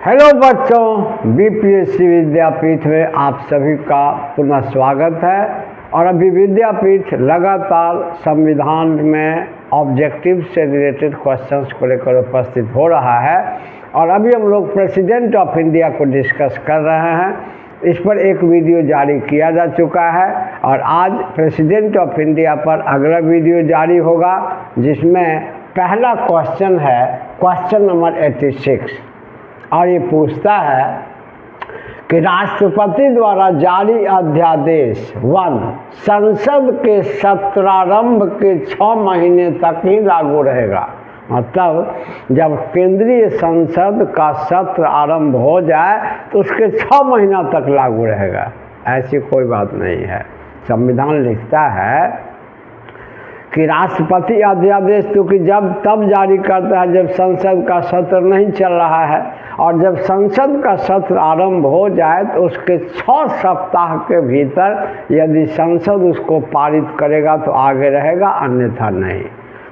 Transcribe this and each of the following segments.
Hello बच्चों, BPSC विद्यापीठ में आप सभी का पुनः स्वागत है। और अभी विद्यापीठ लगातार संविधान में ऑब्जेक्टिव से रिलेटेड क्वेश्चंस को लेकर उपस्थित हो रहा है। और अभी हम लोग प्रेसिडेंट ऑफ इंडिया को डिस्कस कर रहे हैं। इस पर एक वीडियो जारी किया जा चुका है और आज प्रेसिडेंट ऑफ इंडिया पर अगला वीडियो जारी होगा, जिसमें पहला क्वेश्चन है क्वेश्चन नंबर 86। और ये पूछता है कि राष्ट्रपति द्वारा जारी अध्यादेश 1 संसद के सत्रारंभ के 6 महीने तक ही लागू रहेगा। मतलब जब केंद्रीय संसद का सत्र आरंभ हो जाए तो उसके 6 महीना तक लागू रहेगा। ऐसी कोई बात नहीं है। संविधान लिखता है कि राष्ट्रपति अध्यादेश क्योंकि जब तब जारी करता है जब संसद का सत्र नहीं चल रहा है, और जब संसद का सत्र आरंभ हो जाए तो उसके 6 सप्ताह के भीतर यदि संसद उसको पारित करेगा तो आगे रहेगा, अन्यथा नहीं।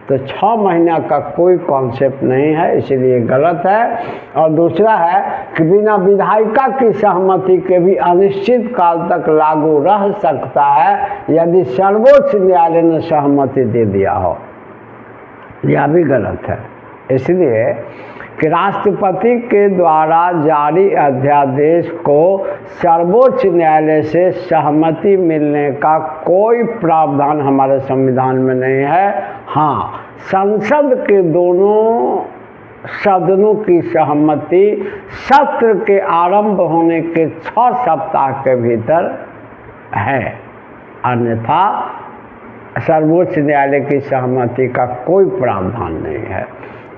तो 6 महीना का कोई कॉन्सेप्ट नहीं है, इसलिए गलत है। और दूसरा है कि बिना विधायिका की सहमति के भी अनिश्चित काल तक लागू रह सकता है यदि सर्वोच्च न्यायालय ने सहमति दे दिया हो। यह भी गलत है। इसलिए कि राष्ट्रपति के द्वारा जारी अध्यादेश को सर्वोच्च न्यायालय से सहमति मिलने का कोई प्रावधान हमारे संविधान में नहीं है। हाँ, संसद के दोनों सदनों की सहमति सत्र के आरंभ होने के 6 सप्ताह के भीतर है, अन्यथा सर्वोच्च न्यायालय की सहमति का कोई प्रावधान नहीं है।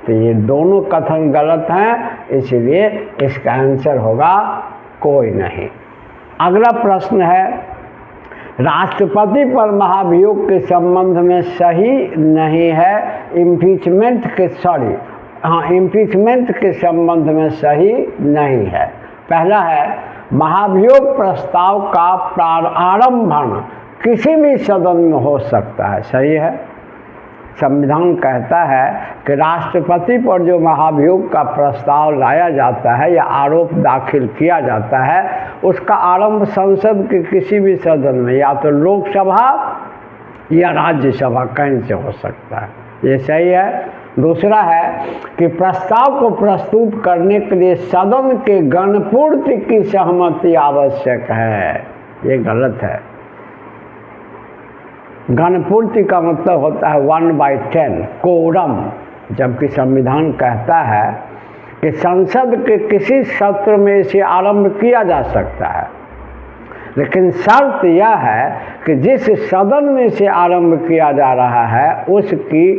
तो ये दोनों कथन गलत हैं, इसलिए इसका आंसर होगा कोई नहीं। अगला प्रश्न है राष्ट्रपति पर महाभियोग के संबंध में सही नहीं है इम्पीचमेंट के संबंध में सही नहीं है। पहला है महाभियोग प्रस्ताव का प्रारंभन किसी भी सदन में हो सकता है, सही है। संविधान कहता है कि राष्ट्रपति पर जो महाभियोग का प्रस्ताव लाया जाता है या आरोप दाखिल किया जाता है उसका आरंभ संसद के किसी भी सदन में, या तो लोकसभा या राज्यसभा, कहीं से हो सकता है, ये सही है। दूसरा है कि प्रस्ताव को प्रस्तुत करने के लिए सदन के गणपूर्ति की सहमति आवश्यक है, ये गलत है। गणपूर्ति का मतलब होता है 1/10 कोरम, जबकि संविधान कहता है कि संसद के किसी सत्र में इसे आरंभ किया जा सकता है, लेकिन शर्त यह है कि जिस सदन में इसे आरंभ किया जा रहा है उसकी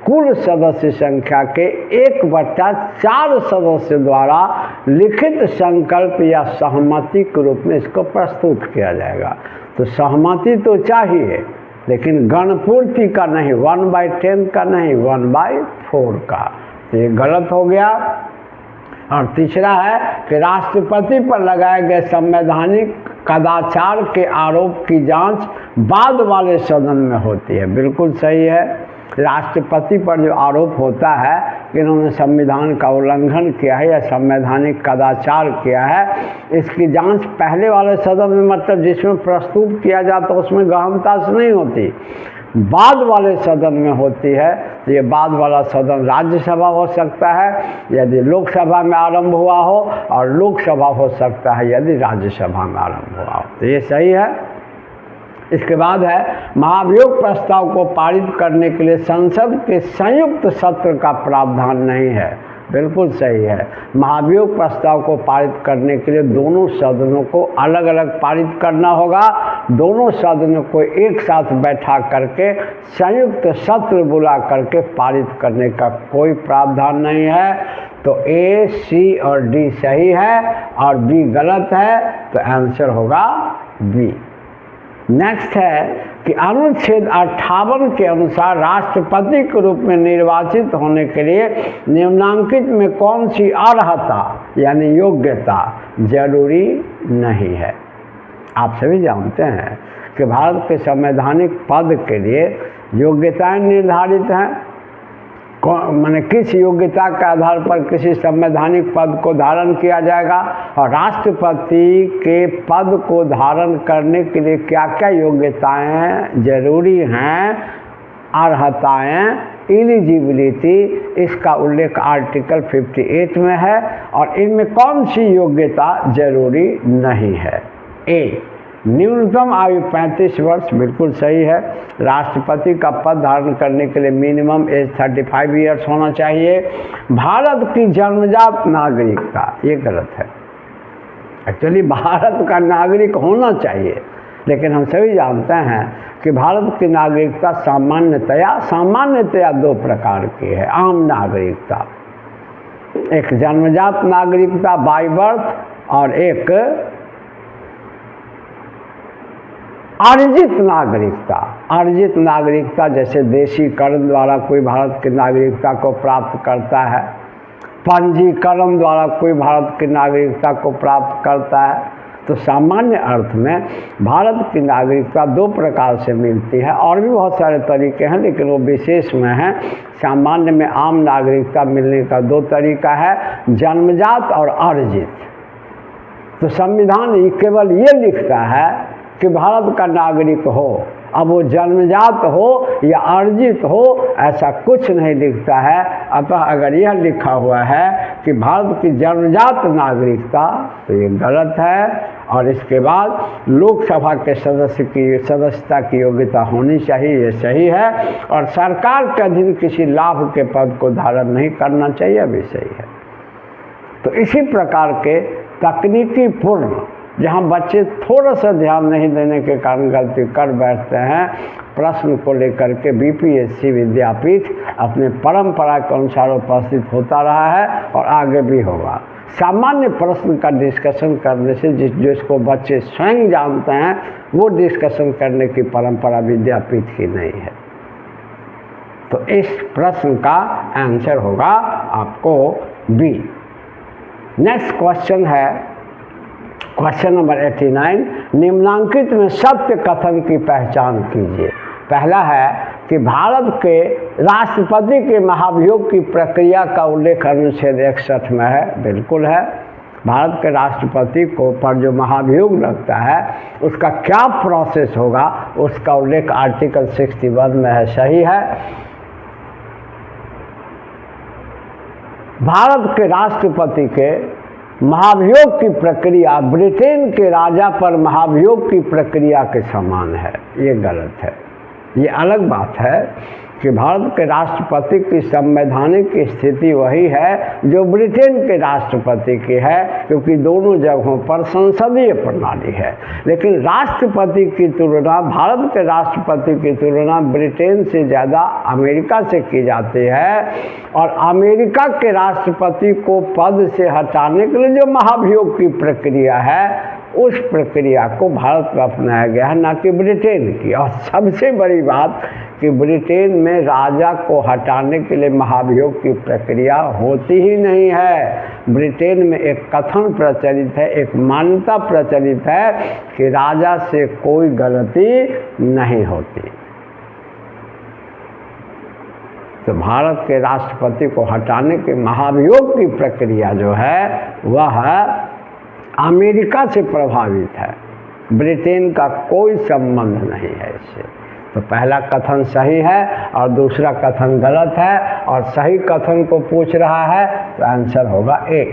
कुल सदस्य संख्या के 1/4 सदस्य द्वारा लिखित संकल्प या सहमति के रूप में इसको प्रस्तुत किया जाएगा। तो सहमति तो चाहिए, लेकिन गणपूर्ति का नहीं, 1/10 का नहीं, 1/4 का। तो ये गलत हो गया। और तीसरा है कि राष्ट्रपति पर लगाए गए संवैधानिक कदाचार के आरोप की जांच बाद वाले सदन में होती है, बिल्कुल सही है। राष्ट्रपति पर जो आरोप होता है कि इन्होंने संविधान का उल्लंघन किया है या संवैधानिक कदाचार किया है, इसकी जांच पहले वाले सदन में, मतलब जिसमें प्रस्तुत किया जाता है उसमें गहनता से नहीं होती, बाद वाले सदन में होती है। तो ये बाद वाला सदन राज्यसभा हो सकता है यदि लोकसभा में आरंभ हुआ हो, और लोकसभा हो सकता है यदि राज्यसभा में आरंभ हुआ हो। तो ये सही है। इसके बाद है महाभियोग प्रस्ताव को पारित करने के लिए संसद के संयुक्त सत्र का प्रावधान नहीं है, बिल्कुल सही है। महाभियोग प्रस्ताव को पारित करने के लिए दोनों सदनों को अलग अलग पारित करना होगा। दोनों सदनों को एक साथ बैठा करके संयुक्त सत्र बुला करके पारित करने का कोई प्रावधान नहीं है। तो ए, सी और डी सही है और बी गलत है, तो आंसर होगा बी। नेक्स्ट है कि अनुच्छेद 58 के अनुसार राष्ट्रपति के रूप में निर्वाचित होने के लिए निम्नांकित में कौन सी अर्हता यानी योग्यता जरूरी नहीं है। आप सभी जानते हैं कि भारत के संवैधानिक पद के लिए योग्यताएं निर्धारित हैं। माने किस योग्यता के आधार पर किसी संवैधानिक पद को धारण किया जाएगा, और राष्ट्रपति के पद को धारण करने के लिए क्या क्या योग्यताएं जरूरी हैं, अर्हताएं, एलिजिबिलिटी, इसका उल्लेख आर्टिकल 58 में है। और इनमें कौन सी योग्यता जरूरी नहीं है। ए, न्यूनतम आयु 35 वर्ष, बिल्कुल सही है। राष्ट्रपति का पद धारण करने के लिए मिनिमम एज 35 ईयर्स होना चाहिए। भारत की जन्मजात नागरिकता, ये गलत है। एक्चुअली भारत का नागरिक होना चाहिए, लेकिन हम सभी जानते हैं कि भारत की नागरिकता सामान्यतया दो प्रकार की है। आम नागरिकता, एक जन्मजात नागरिकता बाय बर्थ, और एक अर्जित नागरिकता। अर्जित नागरिकता जैसे देशीकरण द्वारा कोई भारत की नागरिकता को प्राप्त करता है, पंजीकरण द्वारा कोई भारत की नागरिकता को प्राप्त करता है। तो सामान्य अर्थ में भारत की नागरिकता दो प्रकार से मिलती है, और भी बहुत सारे तरीके हैं, लेकिन वो विशेष में हैं। सामान्य में आम नागरिकता मिलने का दो तरीका है, जन्मजात और अर्जित। तो संविधान केवल ये लिखता है कि भारत का नागरिक हो, अब वो जन्मजात हो या अर्जित हो, ऐसा कुछ नहीं लिखता है। अतः अगर यह लिखा हुआ है कि भारत की जन्मजात नागरिकता, तो ये गलत है। और इसके बाद लोकसभा के सदस्यता की योग्यता होनी चाहिए, ये सही है। और सरकार के अधीन किसी लाभ के पद को धारण नहीं करना चाहिए, भी सही है। तो इसी प्रकार के तकनीकी पूर्ण, जहाँ बच्चे थोड़ा सा ध्यान नहीं देने के कारण गलती कर बैठते हैं, प्रश्न को लेकर के बीपीएससी विद्यापीठ अपने परंपरा के अनुसार उपस्थित होता रहा है और आगे भी होगा। सामान्य प्रश्न का डिस्कशन करने से जिसको बच्चे स्वयं जानते हैं, वो डिस्कशन करने की परंपरा विद्यापीठ की नहीं है। तो इस प्रश्न का आंसर होगा आपको बी। नेक्स्ट क्वेश्चन है क्वेश्चन नंबर 89। निम्नांकित में सत्य कथन की पहचान कीजिए। पहला है कि भारत के राष्ट्रपति के महाभियोग की प्रक्रिया का उल्लेख अनुच्छेद 61 में है, बिल्कुल है। भारत के राष्ट्रपति को पर जो महाभियोग लगता है उसका क्या प्रोसेस होगा, उसका उल्लेख आर्टिकल 61 में है, सही है। भारत के राष्ट्रपति के महाभियोग की प्रक्रिया ब्रिटेन के राजा पर महाभियोग की प्रक्रिया के समान है, ये गलत है। ये अलग बात है कि भारत के राष्ट्रपति की संवैधानिक स्थिति वही है जो ब्रिटेन के राष्ट्रपति की है, क्योंकि दोनों जगहों पर संसदीय प्रणाली है। लेकिन राष्ट्रपति की तुलना, भारत के राष्ट्रपति की तुलना ब्रिटेन से ज़्यादा अमेरिका से की जाती है, और अमेरिका के राष्ट्रपति को पद से हटाने के लिए जो महाभियोग की प्रक्रिया है, उस प्रक्रिया को भारत में अपनाया गया है, ना कि ब्रिटेन की। और सबसे बड़ी बात कि ब्रिटेन में राजा को हटाने के लिए महाभियोग की प्रक्रिया होती ही नहीं है। ब्रिटेन में एक कथन प्रचलित है, एक मान्यता प्रचलित है कि राजा से कोई गलती नहीं होती। तो भारत के राष्ट्रपति को हटाने के महाभियोग की प्रक्रिया जो है वह अमेरिका से प्रभावित है, ब्रिटेन का कोई संबंध नहीं है इससे। तो पहला कथन सही है और दूसरा कथन गलत है, और सही कथन को पूछ रहा है तो आंसर होगा ए।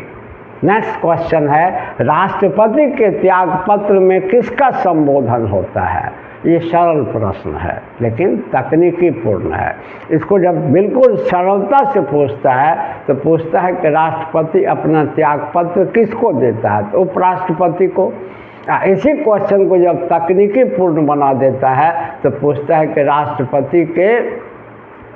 नेक्स्ट क्वेश्चन है, राष्ट्रपति के त्याग पत्र में किसका संबोधन होता है? ये सरल प्रश्न है लेकिन तकनीकी पूर्ण है। इसको जब बिल्कुल सरलता से पूछता है तो पूछता है कि राष्ट्रपति अपना त्याग पत्र किसको देता है? तो उपराष्ट्रपति को। इसी क्वेश्चन को जब तकनीकी पूर्ण बना देता है तो पूछता है कि राष्ट्रपति के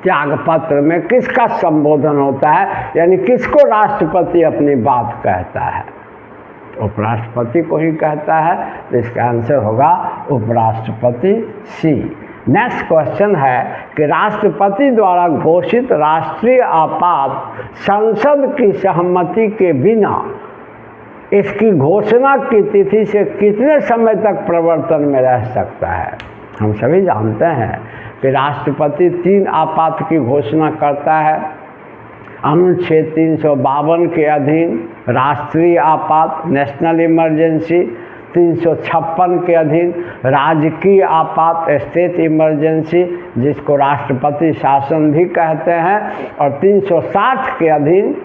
त्याग पत्र में किसका संबोधन होता है, यानी किसको राष्ट्रपति अपनी बात कहता है? उपराष्ट्रपति को ही कहता है। तो इसका आंसर होगा उपराष्ट्रपति सी। नेक्स्ट क्वेश्चन है कि राष्ट्रपति द्वारा घोषित राष्ट्रीय आपात संसद की सहमति के बिना इसकी घोषणा की तिथि से कितने समय तक प्रवर्तन में रह सकता है? हम सभी जानते हैं कि राष्ट्रपति 3 आपात की घोषणा करता है, अनुच्छेद 352 के अधीन राष्ट्रीय आपात नेशनल इमरजेंसी, 356 के अधीन राजकीय आपात स्टेट इमरजेंसी जिसको राष्ट्रपति शासन भी कहते हैं, और 360 के अधीन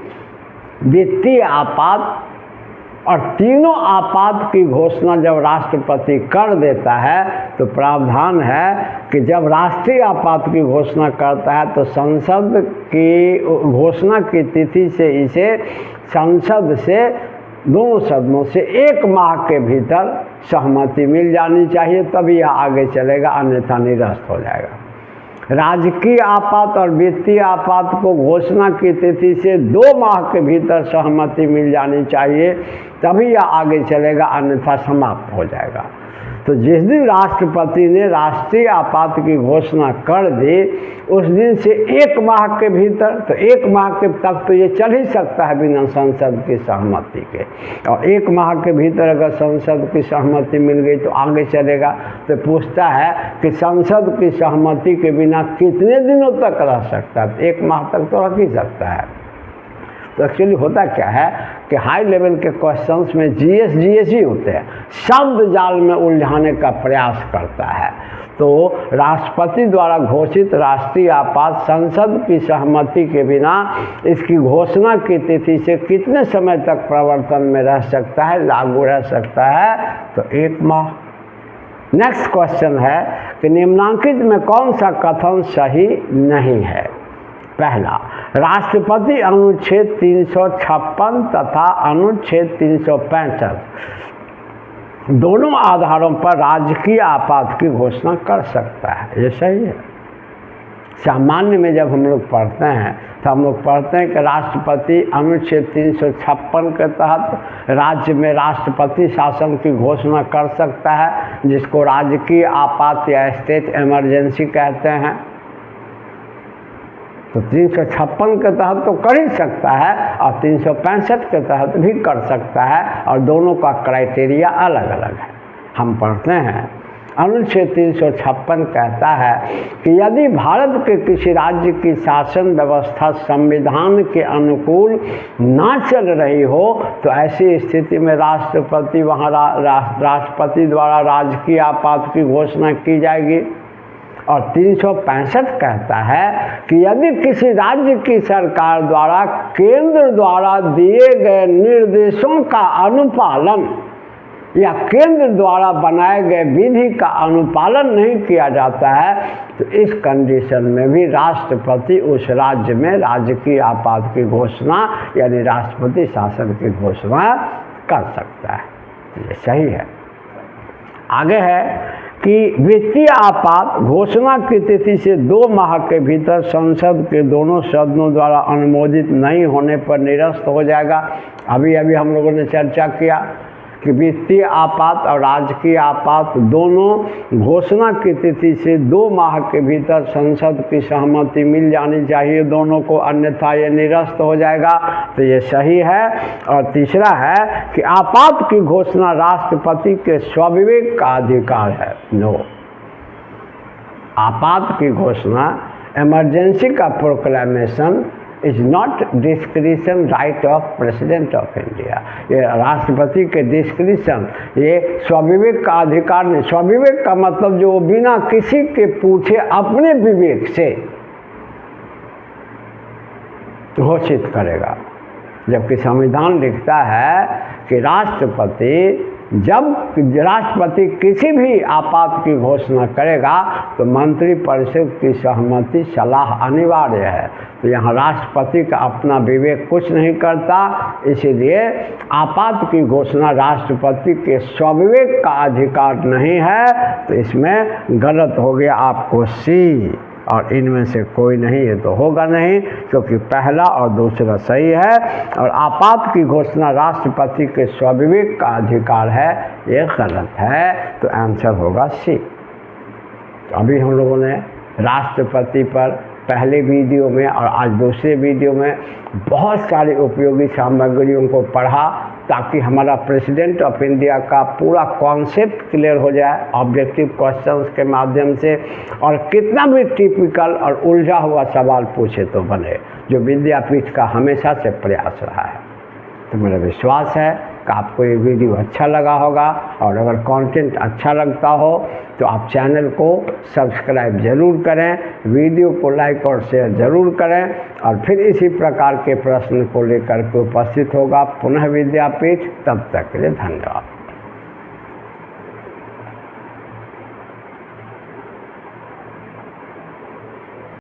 वित्तीय आपात। और तीनों आपात की घोषणा जब राष्ट्रपति कर देता है तो प्रावधान है कि जब राष्ट्रीय आपात की घोषणा करता है तो संसद की घोषणा की तिथि से इसे संसद से दोनों सदनों से 1 माह के भीतर सहमति मिल जानी चाहिए, तभी यह आगे चलेगा, अन्यथा निरस्त हो जाएगा। राजकीय आपात और वित्तीय आपात को घोषणा की तिथि से 2 माह के भीतर सहमति मिल जानी चाहिए, तभी यह आगे चलेगा, अन्यथा समाप्त हो जाएगा। तो जिस दिन राष्ट्रपति ने राष्ट्रीय आपात की घोषणा कर दी उस दिन से 1 माह के भीतर, तो 1 माह के तक तो ये चल ही सकता है बिना संसद की सहमति के, और 1 माह के भीतर अगर संसद की सहमति मिल गई तो आगे चलेगा। तो पूछता है कि संसद की सहमति के बिना कितने दिनों तक रह सकता है? 1 माह तक तो रख ही सकता है। तो एक्चुअली होता क्या है कि हाई लेवल के क्वेश्चंस में जीएस ही होते हैं, शब्द जाल में उलझाने का प्रयास करता है। तो राष्ट्रपति द्वारा घोषित राष्ट्रीय आपात संसद की सहमति के बिना इसकी घोषणा की तिथि से कितने समय तक प्रवर्तन में रह सकता है, लागू रह सकता है? तो 1 माह। नेक्स्ट क्वेश्चन है कि निम्नांकित में कौन सा कथन सही नहीं है? पहला, राष्ट्रपति अनुच्छेद 356 तथा अनुच्छेद 365 दोनों आधारों पर राजकीय आपात की घोषणा कर सकता है, ये सही है। सामान्य में जब हम लोग पढ़ते हैं तो हम लोग पढ़ते हैं कि राष्ट्रपति अनुच्छेद 356 के तहत राज्य में राष्ट्रपति शासन की घोषणा कर सकता है, जिसको राजकीय आपात या स्टेट इमरजेंसी कहते हैं। तो 356 के तहत तो कर ही सकता है और 365 के तहत भी कर सकता है, और दोनों का क्राइटेरिया अलग अलग है। हम पढ़ते हैं अनुच्छेद 356 कहता है कि यदि भारत के किसी राज्य की शासन व्यवस्था संविधान के अनुकूल ना चल रही हो तो ऐसी स्थिति में राष्ट्रपति वहाँ राष्ट्रपति द्वारा राजकीय आपात की घोषणा की जाएगी। और 365 कहता है कि यदि किसी राज्य की सरकार द्वारा केंद्र द्वारा दिए गए निर्देशों का अनुपालन या केंद्र द्वारा बनाए गए विधि का अनुपालन नहीं किया जाता है तो इस कंडीशन में भी राष्ट्रपति उस राज्य में राजकीय आपात की घोषणा यानी राष्ट्रपति शासन की घोषणा कर सकता है। ये सही है। आगे है कि वित्तीय आपात घोषणा की तिथि से 2 माह के भीतर संसद के दोनों सदनों द्वारा अनुमोदित नहीं होने पर निरस्त हो जाएगा। अभी हम लोगों ने चर्चा किया कि वित्तीय आपात और राजकीय आपात दोनों घोषणा की तिथि से 2 माह के भीतर संसद की सहमति मिल जानी चाहिए दोनों को, अन्यथा ये निरस्त हो जाएगा। तो ये सही है। और तीसरा है कि आपात की घोषणा राष्ट्रपति के स्वविवेक का अधिकार है। नो, आपात की घोषणा इमरजेंसी का proclamation is not discretion right of president of India. ये राष्ट्रपति के डिस्क्रिशन, ये स्वविवेक का अधिकार नहीं। स्वविवेक का मतलब जो बिना किसी के पूछे अपने विवेक से घोषित करेगा, जबकि संविधान लिखता है कि राष्ट्रपति किसी भी आपात की घोषणा करेगा तो मंत्रिपरिषद की सहमति सलाह अनिवार्य है। तो यहाँ राष्ट्रपति का अपना विवेक कुछ नहीं करता, इसीलिए आपात की घोषणा राष्ट्रपति के स्वविवेक का अधिकार नहीं है। तो इसमें गलत हो गया आपको सी, और इनमें से कोई नहीं, ये तो होगा नहीं, क्योंकि पहला और दूसरा सही है। और आपात की घोषणा राष्ट्रपति के स्वविवेक का अधिकार है, ये गलत है। तो आंसर होगा सी। तो अभी हम लोगों ने राष्ट्रपति पर पहले वीडियो में और आज दूसरे वीडियो में बहुत सारी उपयोगी सामग्रियों को पढ़ा, ताकि हमारा प्रेसिडेंट ऑफ इंडिया का पूरा कॉन्सेप्ट क्लियर हो जाए ऑब्जेक्टिव क्वेश्चंस के माध्यम से, और कितना भी टिपिकल और उलझा हुआ सवाल पूछे तो बने, जो विद्यापीठ का हमेशा से प्रयास रहा है। तो मेरा विश्वास है कि आपको ये वीडियो अच्छा लगा होगा, और अगर कंटेंट अच्छा लगता हो तो आप चैनल को सब्सक्राइब ज़रूर करें, वीडियो को लाइक और शेयर ज़रूर करें, और फिर इसी प्रकार के प्रश्न को लेकर के उपस्थित होगा पुनः विद्यापीठ। तब तक के लिए धन्यवाद।